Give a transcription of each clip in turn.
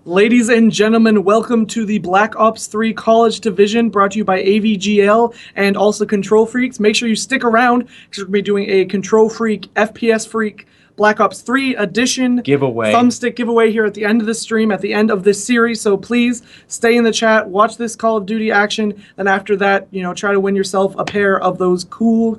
Ladies and gentlemen, welcome to the Black Ops 3 College Division, brought to you by AVGL and also Control Freaks. Make sure you stick around because we're going to be doing a Control Freak, FPS Freak, Black Ops 3 edition giveaway, thumbstick giveaway here at the end of the stream, at the end of this series. So please stay in the chat, watch this Call of Duty action, and after that, try to win yourself a pair of those cool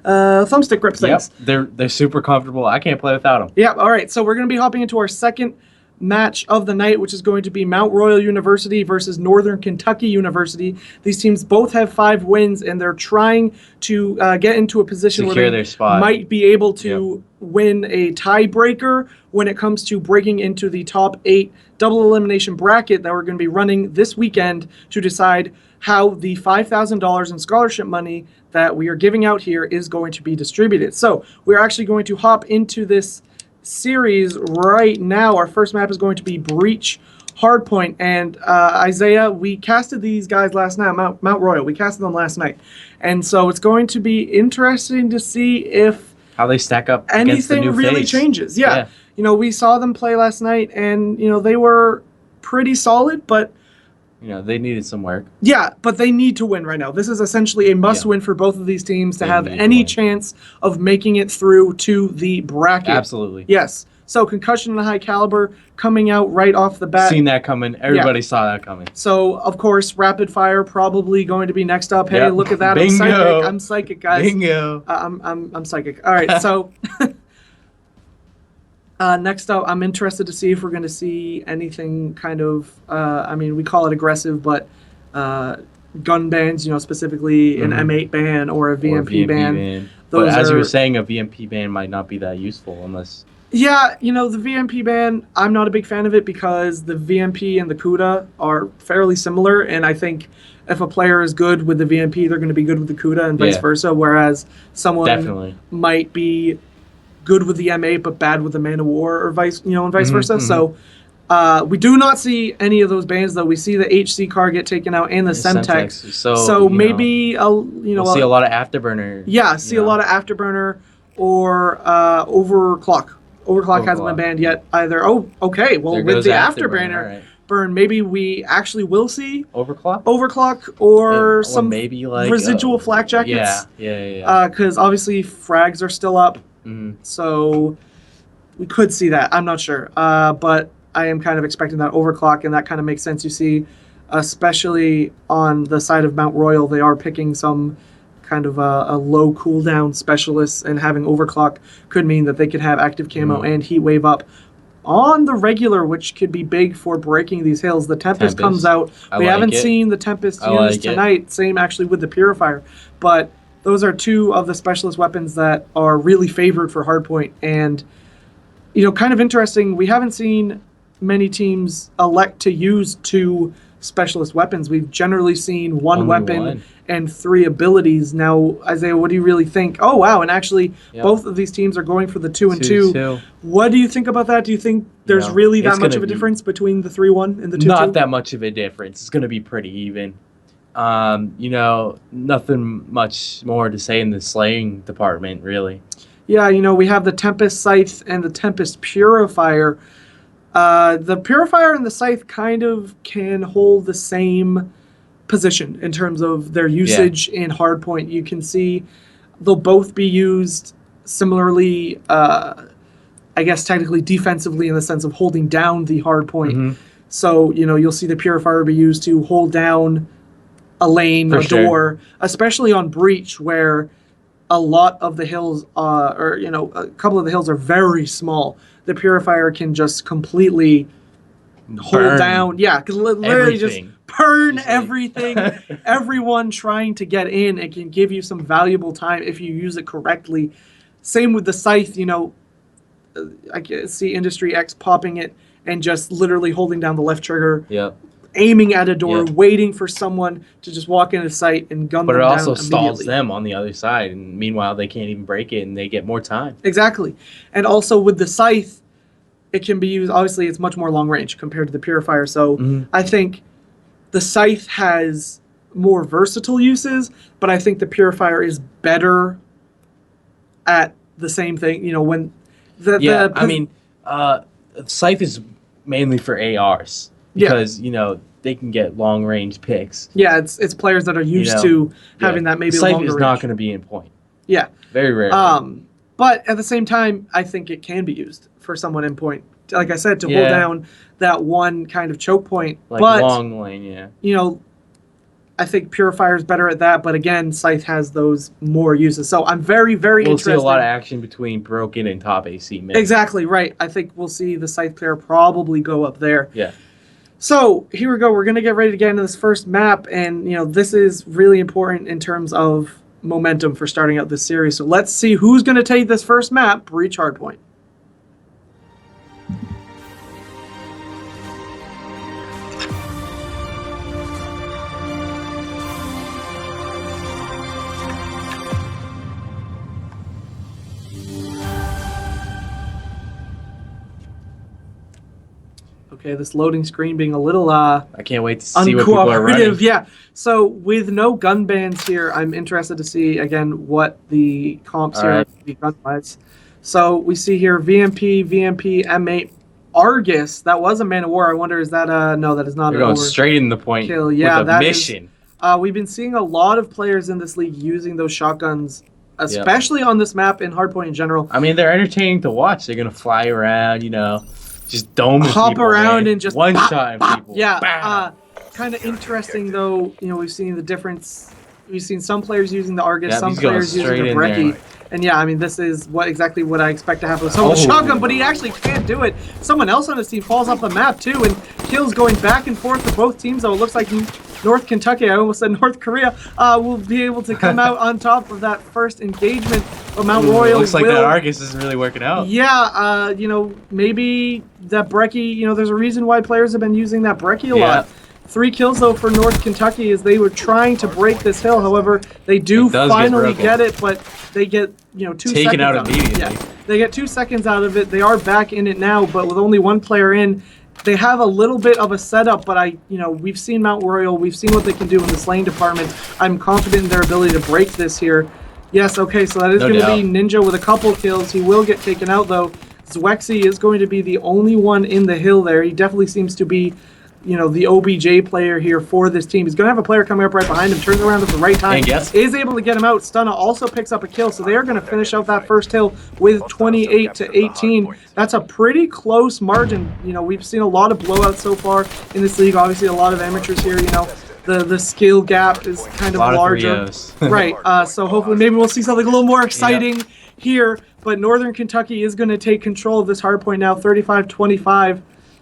thumbstick grip things. Yep, they're super comfortable. I can't play without them. Yeah, all right. So we're going to be hopping into our second match of the night, which is going to be Mount Royal University versus Northern Kentucky University. These teams both have 5 wins, and they're trying to get into a position where they might be able to win a tiebreaker when it comes to breaking into the top 8 double elimination bracket that we're going to be running this weekend to decide how the $5,000 in scholarship money that we are giving out here is going to be distributed. So we're actually going to hop into this series right now. Our first map is going to be Breach Hardpoint, and Isaiah, we casted these guys last night, Mount Royal. We casted them last night, and so it's going to be interesting to see if how they stack up anything against the new really face. changes. Yeah, we saw them play last night, and they were pretty solid, but they needed some work. Yeah, but they need to win right now. This is essentially a must-win for both of these teams to have any chance of making it through to the bracket. Absolutely. Yes. So Concussion and High Caliber coming out right off the bat. Seen that coming. Everybody saw that coming. So, of course, Rapid Fire probably going to be next up. Hey, look at that. Bingo. I'm psychic, guys. Bingo. I'm psychic. All right, so next up, I'm interested to see if we're going to see anything kind of, we call it aggressive, but gun bans, specifically an M8 ban or a VMP ban. But as you were saying, a VMP ban might not be that useful unless... Yeah, the VMP ban, I'm not a big fan of it because the VMP and the CUDA are fairly similar, and I think if a player is good with the VMP, they're going to be good with the CUDA and vice versa, whereas someone might be good with the M8 but bad with the Man of War or vice versa. So we do not see any of those bans, though. We see the HC car get taken out and the Semtex. So maybe we'll see a lot of Afterburner. Yeah, a lot of Afterburner or Overclock. Overclock hasn't been banned yet either. Oh, okay. Well, with the Afterburner burn, maybe we actually will see Overclock or some maybe like residual flak jackets. Yeah. Because obviously frags are still up, so we could see that. I'm not sure, but I am kind of expecting that Overclock, and that kind of makes sense. You see, especially on the side of Mount Royal, they are picking some kind of a low cooldown specialist, and having Overclock could mean that they could have active camo and heat wave up on the regular, which could be big for breaking these hills. The Tempest comes out. We haven't seen the Tempest used tonight. Same actually with the Purifier, but those are 2 of the specialist weapons that are really favored for Hardpoint. And kind of interesting, we haven't seen many teams elect to use 2 specialist weapons. We've generally seen one weapon and 3 abilities. Now, Isaiah, what do you really think? Oh, wow, and actually both of these teams are going for the 2 and 2. What do you think about that? Do you think there's really that much of a difference between the 3-1 and the 2-2? Not that much of a difference. It's going to be pretty even. Nothing much more to say in the slaying department, really. Yeah, we have the Tempest Scythe and the Tempest Purifier. The Purifier and the Scythe kind of can hold the same position in terms of their usage in Hardpoint. You can see they'll both be used similarly, I guess technically defensively in the sense of holding down the Hardpoint. So, you'll see the Purifier be used to hold down a lane, a door, especially on Breach, where a lot of the hills, a couple of the hills are very small. The Purifier can just completely hold down. Yeah, because literally just burn everything. Everyone trying to get in. It can give you some valuable time if you use it correctly. Same with the Scythe. I can see Industry X popping it and just literally holding down the left trigger. Aiming at a door, waiting for someone to just walk into sight and gun them down immediately. But it also stalls them on the other side, and meanwhile they can't even break it, and they get more time. Exactly. And also with the Scythe, it can be used, obviously it's much more long range compared to the Purifier, so I think the Scythe has more versatile uses, but I think the Purifier is better at the same thing, when Scythe is mainly for ARs because they can get long range picks. Yeah, it's players that are used to having that maybe Scythe longer is range. not going to be in point. Yeah, very rare. But at the same time, I think it can be used for someone in point. Like I said, to hold down that one kind of choke point. Like but, long lane, I think Purifier is better at that. But again, Scythe has those more uses. So I'm very, very interested. We'll see a lot of action between Broken and top AC. Maybe. Exactly, right. I think we'll see the Scythe player probably go up there. Yeah. So here we go. We're going to get ready to get into this first map. And, this is really important in terms of momentum for starting out this series. So let's see who's going to take this first map, Breach Hardpoint. Okay, this loading screen being a little I can't wait to see what people are running. Yeah. So with no gun bans here, I'm interested to see again what the comps here are gun wise. So we see here VMP, M8, Argus. That was a Man of War. I wonder is that no, that is not. They're going straight in the point kill. Yeah, with a mission. We've been seeing a lot of players in this league using those shotguns, especially on this map in Hardpoint in general. I mean, they're entertaining to watch. They're gonna fly around, just dome hop people, around man. and just one bop, shot bop. people. Yeah, kind of interesting though. We've seen the difference. We've seen some players using the Argus, some players using the Brecci. And yeah, I mean, this is exactly what I expect to happen with someone with shotgun, but he actually can't do it. Someone else on his team falls off the map too, and kills going back and forth for both teams, though. It looks like North Kentucky, I almost said North Korea, will be able to come out on top of that first engagement. But Mount Royal looks like that Argus isn't really working out. Yeah, maybe that Brecci, there's a reason why players have been using that Brecci a lot. 3 kills, though, for North Kentucky as they were trying to break this hill. However, they do finally get it, but they get, 2 seconds taken out immediately. Yeah, they get 2 seconds out of it. They are back in it now, but with only 1 player in, they have a little bit of a setup, but we've seen Mount Royal. We've seen what they can do in this lane department. I'm confident in their ability to break this here. Yes, okay, so that is going to be Ninja with a couple kills. He will get taken out, though. Zwexy is going to be the only one in the hill there. He definitely seems to be the OBJ player here for this team. He's going to have a player coming up right behind him, turns around at the right time, is able to get him out. Stunna also picks up a kill, so they are going to finish out that first hill with 28-18. That's a pretty close margin. We've seen a lot of blowouts so far in this league. Obviously, a lot of amateurs here, the skill gap is kind of larger. Right, so hopefully maybe we'll see something a little more exciting here, but Northern Kentucky is going to take control of this hardpoint now, 35-25,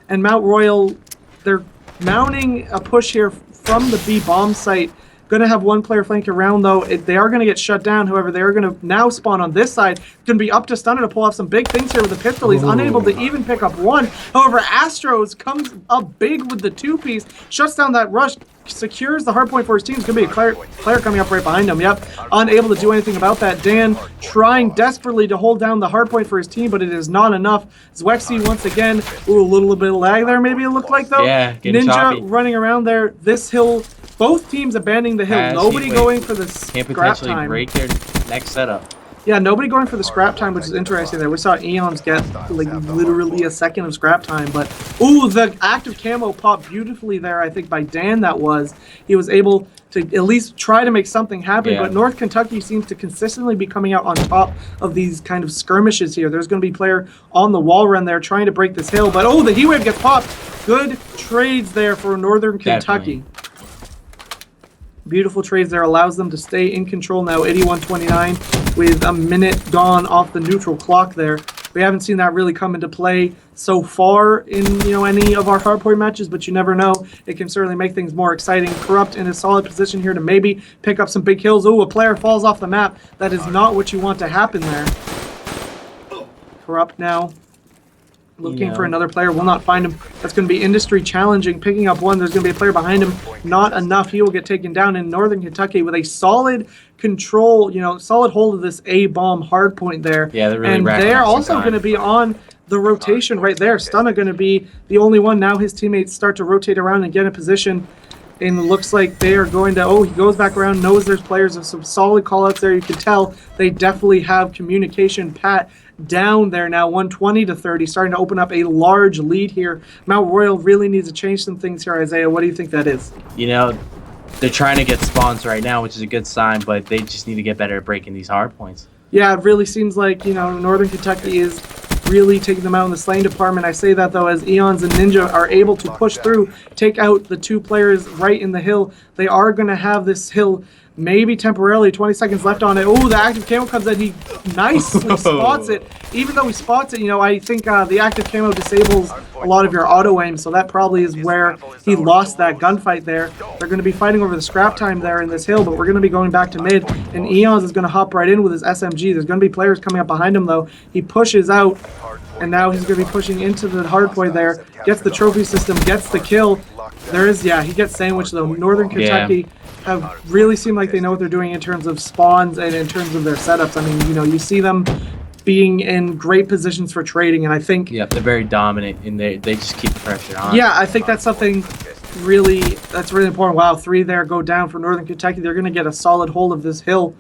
and Mount Royal, they're mounting a push here from the B bomb site. Going to have 1 player flanked around, though. They are going to get shut down. However, they are going to now spawn on this side. Going to be up to Stunner to pull off some big things here with the pistol. He's unable to even pick up 1. However, Astros comes up big with the 2-piece, shuts down that rush, secures the hard point for his team. It's going to be a player coming up right behind him. Yep, unable to do anything about that. Dan trying desperately to hold down the hard point for his team, but it is not enough. Zwexy once again. Ooh, a little bit of lag there, maybe it looked like, though. Yeah, Ninja choppy. Running around there. This hill, both teams abandoning the hill. Nobody going for the scrap time. Break their next setup. Yeah, nobody going for the scrap time, which is interesting there. We saw Eons get like literally a second of scrap time, but ooh, the active camo popped beautifully there, I think by Dan that was. He was able to at least try to make something happen, but North Kentucky seems to consistently be coming out on top of these kind of skirmishes here. There's going to be a player on the wall run there trying to break this hill, but oh, the heat wave gets popped. Good trades there for Northern Kentucky. Definitely. Beautiful trades there, allows them to stay in control now, 81-29, with a minute gone off the neutral clock there. We haven't seen that really come into play so far in any of our hardpoint matches, but you never know. It can certainly make things more exciting. Corrupt in a solid position here to maybe pick up some big kills. Oh, a player falls off the map. That is not what you want to happen there. Corrupt now. Looking for another player, will not find him. That's going to be industry challenging. Picking up 1, there's going to be a player behind him. Not enough. He will get taken down in Northern Kentucky with a solid control, solid hold of this A-bomb hard point there. Yeah, they're really and they're also going to be on the rotation right there. Stunna going to be the only one. Now his teammates start to rotate around and get in position. And it looks like they are going to, he goes back around, knows there's players, there's some solid callouts there. You can tell they definitely have communication pat down there now, 120 to 30, starting to open up a large lead here. Mount Royal really needs to change some things here, Isaiah. What do you think that is? You know, they're trying to get spawns right now, which is a good sign, but they just need to get better at breaking these hard points. Yeah, it really seems like, Northern Kentucky is really taking them out in the slaying department. I say that, though, as Eons and Ninja are able to push through, take out the two players right in the hill. They are going to have this hill maybe temporarily. 20 seconds left on it. Oh, the active camo comes in. He nicely spots it. Even though he spots it, I think the active camo disables a lot of your auto aim, so that probably is where he lost that gunfight there. They're going to be fighting over the scrap time there in this hill, but we're going to be going back to mid, and Eons is going to hop right in with his SMG. There's going to be players coming up behind him, though. He pushes out, and now he's going to be pushing into the hardpoint there. Gets the trophy system, gets the kill. He gets sandwiched, though. Northern Kentucky have really seemed like they know what they're doing in terms of spawns and in terms of their setups. I mean, you see them being in great positions for trading, and I think... Yeah, they're very dominant, and they just keep the pressure on. Yeah, I think that's something that's really important. Wow, 3 there go down for Northern Kentucky. They're going to get a solid hold of this hill.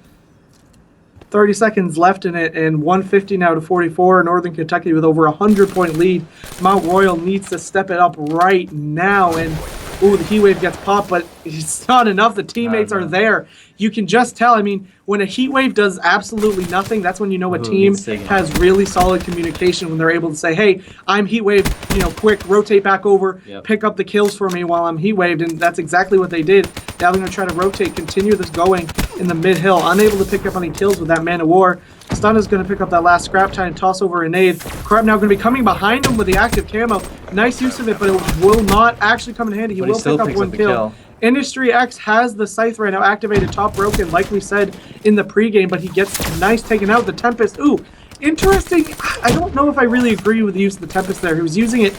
30 seconds left in it, and 150 now to 44. Northern Kentucky with over a 100-point lead. Mount Royal needs to step it up right now, and ooh, the heat wave gets popped, but it's not enough. The teammates are there. You can just tell. I mean, when a heat wave does absolutely nothing, that's when you know a team has really solid communication, when they're able to say, hey, I'm heat waved, quick, rotate back over, pick up the kills for me while I'm heat waved, and that's exactly what they did. Now they're going to try to rotate, continue this going in the mid-hill. Unable to pick up any kills with that Man of War. Stun is going to pick up that last scrap time, toss over a nade. Corrupt now going to be coming behind him with the active camo. Nice use of it, but it will not actually come in handy. He will pick up one kill. Industry X has the Scythe right now activated, top broken, like we said in the pregame, but he gets nice taken out. The Tempest, ooh, interesting. I don't know if I really agree with the use of the Tempest there. He was using it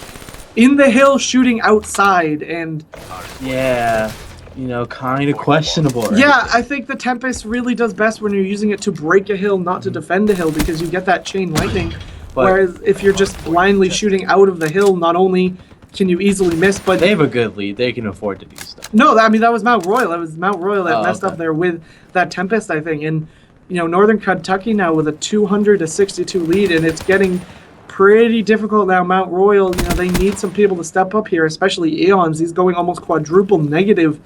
in the hill, shooting outside, and... Yeah, kind of questionable. Right? Yeah, I think the Tempest really does best when you're using it to break a hill, not to defend a hill, because you get that chain lightning. Whereas if you're just blindly shooting out of the hill, not only can you easily miss, but... They have a good lead. They can afford to do stuff. No, I mean, that was Mount Royal. That was Mount Royal that messed up there with that Tempest, I think. And, Northern Kentucky now with a 200-62 lead, and it's getting pretty difficult now. Mount Royal, they need some people to step up here, especially Eons. He's going almost quadruple negative.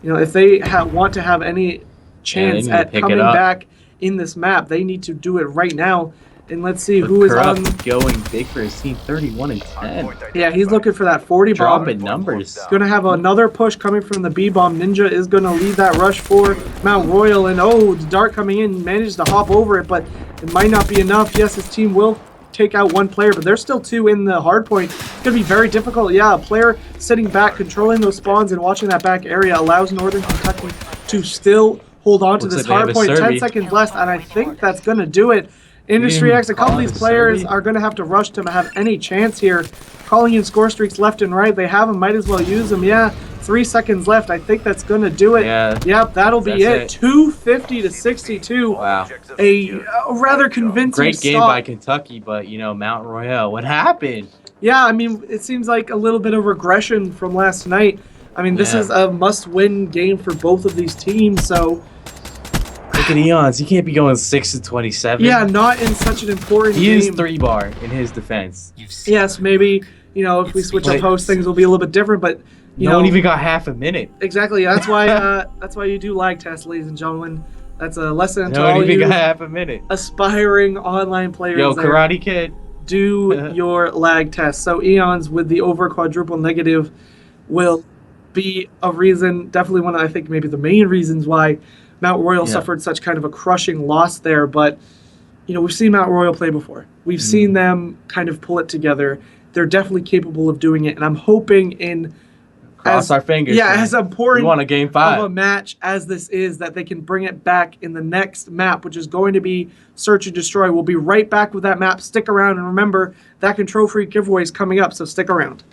If they want to have any chance at coming back in this map, they need to do it right now. And let's see who is on. Going big for his team, 31 and 10. Yeah, he's looking for that 40 bomb. Dropping numbers. Going to have another push coming from the B bomb. Ninja is going to lead that rush for Mount Royal, and the dart coming in, manages to hop over it, but it might not be enough. Yes, his team will take out one player, but there's still 2 in the hard point. It's going to be very difficult. Yeah, a player sitting back, controlling those spawns and watching that back area allows Northern Kentucky to still hold on to this hard point. 10 seconds left, and I think that's going to do it. Industry X, a couple of these players are going to have to rush to have any chance here. Calling in score streaks left and right. They have them, might as well use them. Yeah, 3 seconds left. I think that's going to do it. Yeah. Yep, that'll be it. 250-62. Wow. A rather convincing Great game by Kentucky, but, Mount Royal, what happened? Yeah, I mean, it seems like a little bit of regression from last night. I mean, this is a must-win game for both of these teams, so... Look at Eons. He can't be going 6-27. Yeah, not in such an important game. He is 3-bar in his defense. Yes, maybe, if we switch up host, things will be a little bit different, but, no one even got half a minute. Exactly. That's why you do lag tests, ladies and gentlemen. That's a lesson to all one even you got half a minute. Aspiring online players. Yo, Karate Kid. Do your lag test. So Eons with the over quadruple negative will be a reason, definitely one of, I think, maybe the main reasons why Mount Royal suffered such kind of a crushing loss there. But, we've seen Mount Royal play before. We've seen them kind of pull it together. They're definitely capable of doing it. And I'm hoping Cross our fingers. Yeah, as important we want a game 5 of a match as this is, that they can bring it back in the next map, which is going to be Search and Destroy. We'll be right back with that map. Stick around, and remember, that Control Freak giveaway is coming up, so stick around.